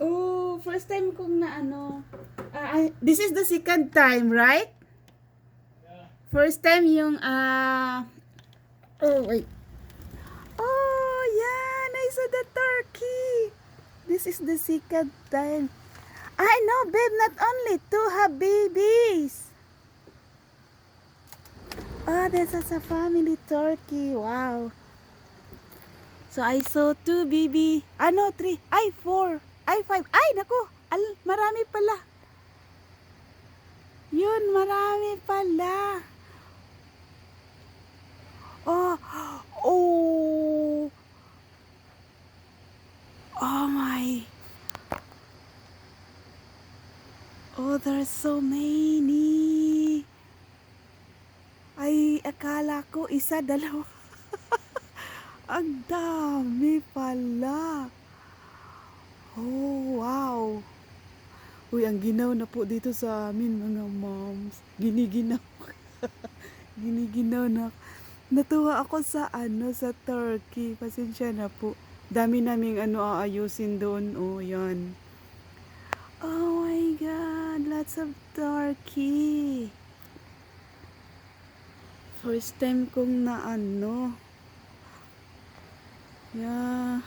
Oh, first time kong na ano. This is the second time, right? First time yung oh wait. Oh, yeah, I saw the turkey. This is the second time. I know, babe, not only to have babies. Oh, this is a family turkey. Wow. So I saw two baby. No, three. Ay, four. Ay, five. Ay, naku. Marami pala. Yun, marami pala. Oh, oh, oh my. Oh, there's so many. Ay, akala ko isa, dalawa. Ang dami pala. Oh, wow. Uy, ang ginaw na po dito sa amin, mga moms. Giniginaw. Giniginaw na. Natuwa ako sa sa turkey. Pasensya na po. Dami naming aayusin doon. Oh, yan. Oh my God, lots of turkey. First time kong na Yeah.